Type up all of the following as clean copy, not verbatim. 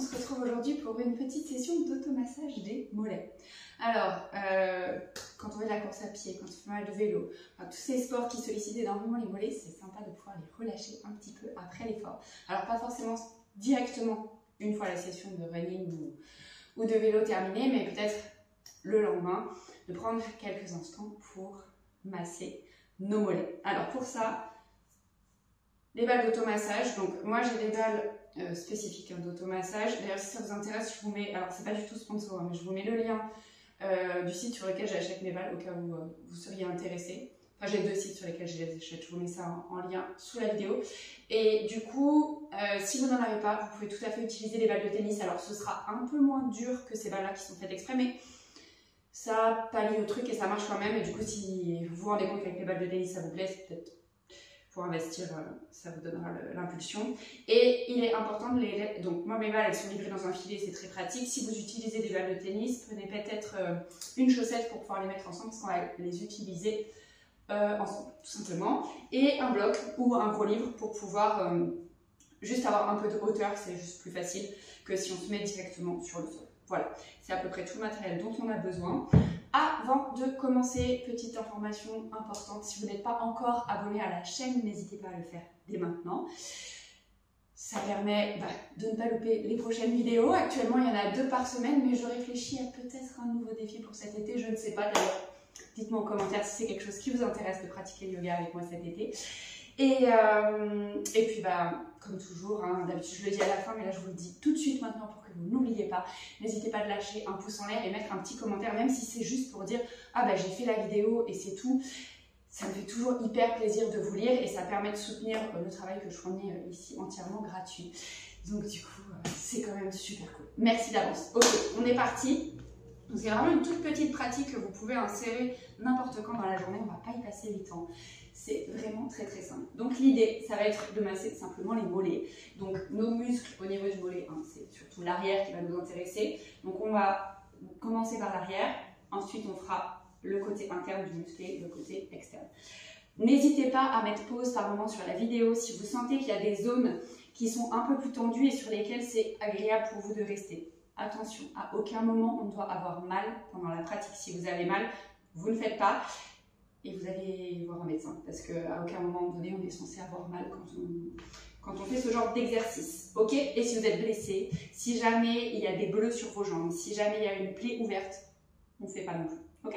on se retrouve aujourd'hui pour une petite session d'automassage des mollets. Alors, quand on fait de la course à pied, quand on fait mal de vélo, enfin, tous ces sports qui sollicitent énormément les mollets, c'est sympa de pouvoir les relâcher un petit peu après l'effort. Alors pas forcément directement une fois la session de running ou de vélo terminée, mais peut-être le lendemain, de prendre quelques instants pour masser nos mollets. Alors pour ça, les balles d'automassage, donc moi j'ai des balles spécifiques d'automassage. D'ailleurs si ça vous intéresse, je vous mets, alors c'est pas du tout sponsor, mais je vous mets le lien du site sur lequel j'achète mes balles au cas où vous seriez intéressé. Enfin j'ai deux sites sur lesquels je les achète, je vous mets ça en lien sous la vidéo. Et du coup, si vous n'en avez pas, vous pouvez tout à fait utiliser les balles de tennis. Alors ce sera un peu moins dur que ces balles là qui sont faites exprès, mais ça pallie au truc et ça marche quand même. Et du coup si vous vous rendez compte qu'avec les balles de tennis ça vous plaît, c'est peut-être pour investir, ça vous donnera l'impulsion. Et il est important de les... Donc moi mes balles elles sont livrées dans un filet, c'est très pratique. Si vous utilisez des balles de tennis, prenez peut-être une chaussette pour pouvoir les mettre ensemble, parce qu'on va les utiliser ensemble, tout simplement. Et un bloc ou un gros livre pour pouvoir juste avoir un peu de hauteur, c'est juste plus facile que si on se met directement sur le sol. Voilà, c'est à peu près tout le matériel dont on a besoin. Avant de commencer, petite information importante, si vous n'êtes pas encore abonné à la chaîne, n'hésitez pas à le faire dès maintenant. Ça permet de ne pas louper les prochaines vidéos. Actuellement, il y en a 2 par semaine, mais je réfléchis à peut-être un nouveau défi pour cet été. Je ne sais pas d'ailleurs. Dites-moi en commentaire si c'est quelque chose qui vous intéresse de pratiquer le yoga avec moi cet été. Et puis, comme toujours, hein, d'habitude je le dis à la fin, mais là je vous le dis tout de suite maintenant pour que vous n'oubliez pas. N'hésitez pas de lâcher un pouce en l'air et mettre un petit commentaire, même si c'est juste pour dire « Ah j'ai fait la vidéo et c'est tout ». Ça me fait toujours hyper plaisir de vous lire et ça permet de soutenir le travail que je fournis ici entièrement gratuit. Donc du coup, c'est quand même super cool. Merci d'avance. Ok, on est parti. C'est vraiment une toute petite pratique que vous pouvez insérer n'importe quand dans la journée, on ne va pas y passer 8 ans. C'est vraiment très très simple. Donc l'idée, ça va être de masser simplement les mollets. Donc nos muscles au niveau du mollet, hein, c'est surtout l'arrière qui va nous intéresser. Donc on va commencer par l'arrière, ensuite on fera le côté interne du muscle et le côté externe. N'hésitez pas à mettre pause par moment sur la vidéo si vous sentez qu'il y a des zones qui sont un peu plus tendues et sur lesquelles c'est agréable pour vous de rester. Attention, à aucun moment on ne doit avoir mal pendant la pratique. Si vous avez mal, vous ne faites pas et vous allez voir un médecin parce qu'à aucun moment donné on est censé avoir mal quand on fait ce genre d'exercice. Ok? Et si vous êtes blessé, si jamais il y a des bleus sur vos jambes, si jamais il y a une plaie ouverte, on ne fait pas non plus. Ok?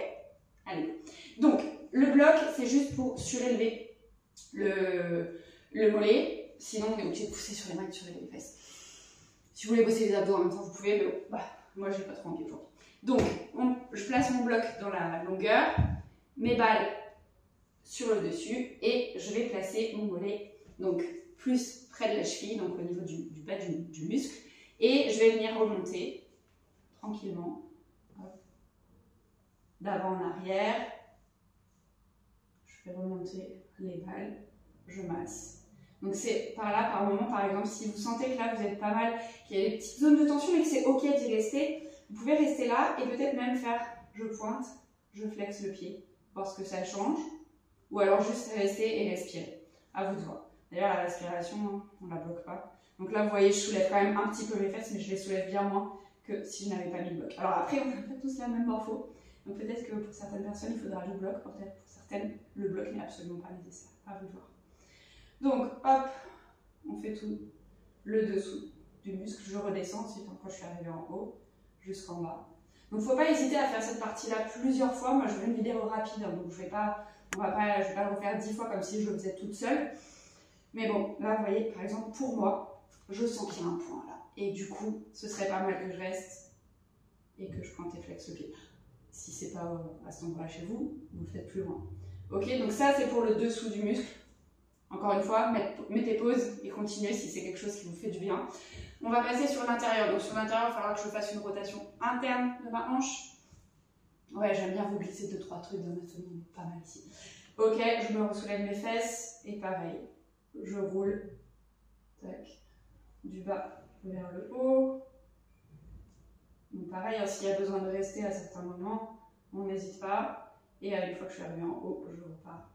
Allez. Donc, le bloc, c'est juste pour surélever le mollet. Sinon, on est obligé de pousser sur les mains et sur les fesses. Si vous voulez bosser les abdos en même temps, vous pouvez, mais moi, j'ai pas trop envie aujourd'hui. Donc, je place mon bloc dans la longueur, mes balles sur le dessus, et je vais placer mon mollet, donc plus près de la cheville, donc au niveau du bas du muscle, et je vais venir remonter tranquillement, d'avant en arrière. Je vais remonter les balles, je masse. Donc c'est par là, par moment, par exemple, si vous sentez que là vous êtes pas mal, qu'il y a des petites zones de tension et que c'est ok d'y rester, vous pouvez rester là et peut-être même faire je pointe, je flexe le pied, voir ce que ça change, ou alors juste rester et respirer. À vous de voir. D'ailleurs la respiration, on la bloque pas. Donc là vous voyez, je soulève quand même un petit peu mes fesses, mais je les soulève bien moins que si je n'avais pas mis le bloc. Alors après, on n'a pas tous la même morpho. Donc peut-être que pour certaines personnes, il faudra du bloc, peut-être pour certaines, le bloc n'est absolument pas nécessaire. À vous de voir. Donc, hop, on fait tout le dessous du muscle. Je redescends ensuite quand je suis arrivée en haut jusqu'en bas. Donc, il ne faut pas hésiter à faire cette partie-là plusieurs fois. Moi, je veux une vidéo rapide, hein, donc je ne vais pas le refaire 10 fois comme si je le faisais toute seule. Mais bon, là, vous voyez, par exemple, pour moi, je sens qu'il y a un point là. Et du coup, ce serait pas mal que je reste et que je pointe et flexe le pied. Si c'est pas à cet endroit chez vous, vous le faites plus loin. Ok, donc ça, c'est pour le dessous du muscle. Encore une fois, mettez pause et continuez si c'est quelque chose qui vous fait du bien. On va passer sur l'intérieur. Donc sur l'intérieur, il va falloir que je fasse une rotation interne de ma hanche. Ouais, j'aime bien vous glisser 2-3 trucs d'anatomie, pas mal ici. Ok, je me soulève mes fesses et pareil, je roule tac, du bas vers le haut. Donc pareil, hein, s'il y a besoin de rester à certains moments, on n'hésite pas. Et une fois que je suis arrivée en haut, je repars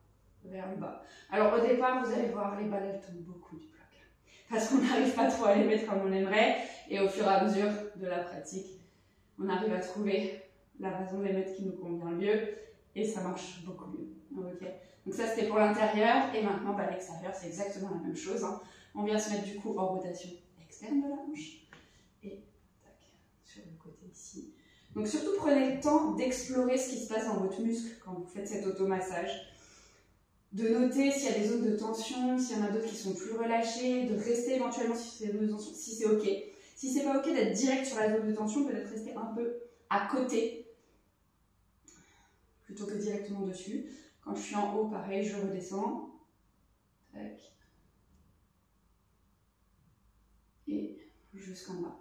vers le bas. Alors au départ, vous allez voir, les balles elles tombent beaucoup du bloc. Parce qu'on n'arrive pas trop à les mettre comme on aimerait. Et au fur et à mesure de la pratique, on arrive à trouver la façon de les mettre qui nous convient le mieux et ça marche beaucoup mieux. Okay. Donc ça c'était pour l'intérieur et maintenant l'extérieur c'est exactement la même chose. Hein. On vient se mettre du coup en rotation externe de la hanche et tac, sur le côté ici. Donc surtout prenez le temps d'explorer ce qui se passe dans votre muscle quand vous faites cet automassage. De noter s'il y a des zones de tension, s'il y en a d'autres qui sont plus relâchées, de rester éventuellement si c'est ok. Si c'est pas ok d'être direct sur la zone de tension, peut-être rester un peu à côté plutôt que directement dessus. Quand je suis en haut, pareil, je redescends. Tac. Et jusqu'en bas.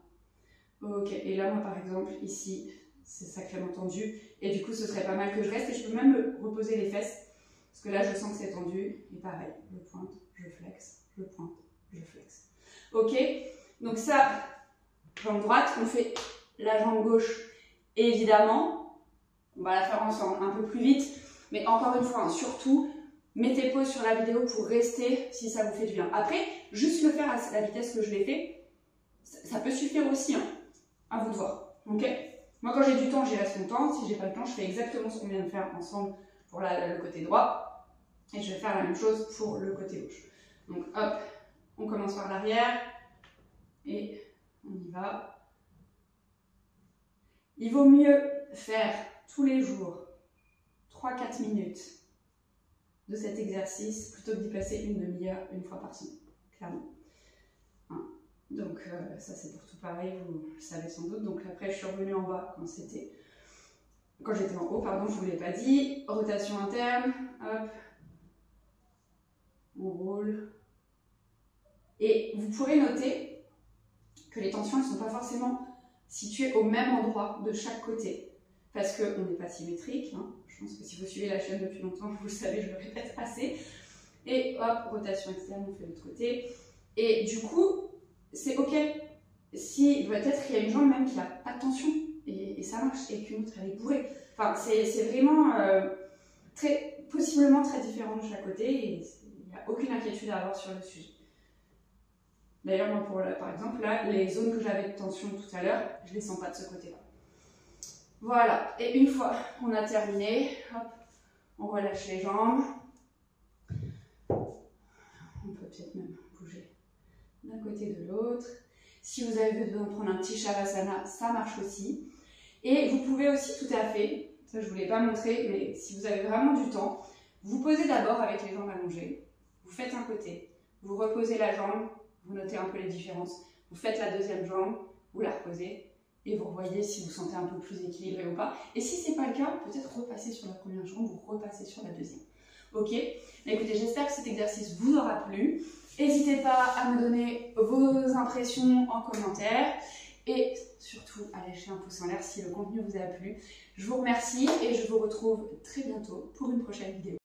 Ok, et là moi par exemple, ici, c'est sacrément tendu. Et du coup, ce serait pas mal que je reste et je peux même me reposer les fesses. Parce que là, je sens que c'est tendu. Et pareil, je pointe, je flexe, je pointe, je flexe. Ok, donc ça, jambe droite, on fait la jambe gauche. Évidemment, on va la faire ensemble un peu plus vite. Mais encore une fois, hein, surtout, mettez pause sur la vidéo pour rester si ça vous fait du bien. Après, juste le faire à la vitesse que je l'ai fait, ça peut suffire aussi. Hein. À vous de voir. Ok, moi, quand j'ai du temps, j'y reste longtemps. Si j'ai pas le temps, je fais exactement ce qu'on vient de faire ensemble pour le côté droit. Et je vais faire la même chose pour le côté gauche. Donc hop, on commence par l'arrière et on y va. Il vaut mieux faire tous les jours 3-4 minutes de cet exercice plutôt que d'y passer une demi-heure une fois par semaine, clairement. Hein. Donc ça c'est pour tout pareil, vous le savez sans doute. Donc après je suis revenue en bas quand j'étais en haut, pardon, je ne vous l'ai pas dit. Rotation interne, hop. On roule. Et vous pourrez noter que les tensions ne sont pas forcément situées au même endroit de chaque côté. Parce qu'on n'est pas symétrique. Hein. Je pense que si vous suivez la chaîne depuis longtemps, vous le savez, je le répète assez. Et hop, rotation externe, on fait de l'autre côté. Et du coup, c'est ok. Si peut-être qu'il y a une jambe même qui n'a pas de tension et ça marche, et qu'une autre elle est bourrée. Enfin, c'est vraiment possiblement très différent de chaque côté. Et il n'y a aucune inquiétude à avoir sur le sujet. D'ailleurs, moi, par exemple, là, les zones que j'avais de tension tout à l'heure, je ne les sens pas de ce côté-là. Voilà. Et une fois qu'on a terminé, hop, on relâche les jambes. On peut peut-être même bouger d'un côté de l'autre. Si vous avez besoin de prendre un petit Shavasana, ça marche aussi. Et vous pouvez aussi tout à fait, ça je ne vous l'ai pas montré, mais si vous avez vraiment du temps, vous posez d'abord avec les jambes allongées. Vous faites un côté, vous reposez la jambe, vous notez un peu les différences. Vous faites la deuxième jambe, vous la reposez et vous revoyez si vous sentez un peu plus équilibré ou pas. Et si ce n'est pas le cas, peut-être repasser sur la première jambe, vous repassez sur la deuxième. Ok? Mais écoutez, j'espère que cet exercice vous aura plu. N'hésitez pas à me donner vos impressions en commentaire et surtout à lâcher un pouce en l'air si le contenu vous a plu. Je vous remercie et je vous retrouve très bientôt pour une prochaine vidéo.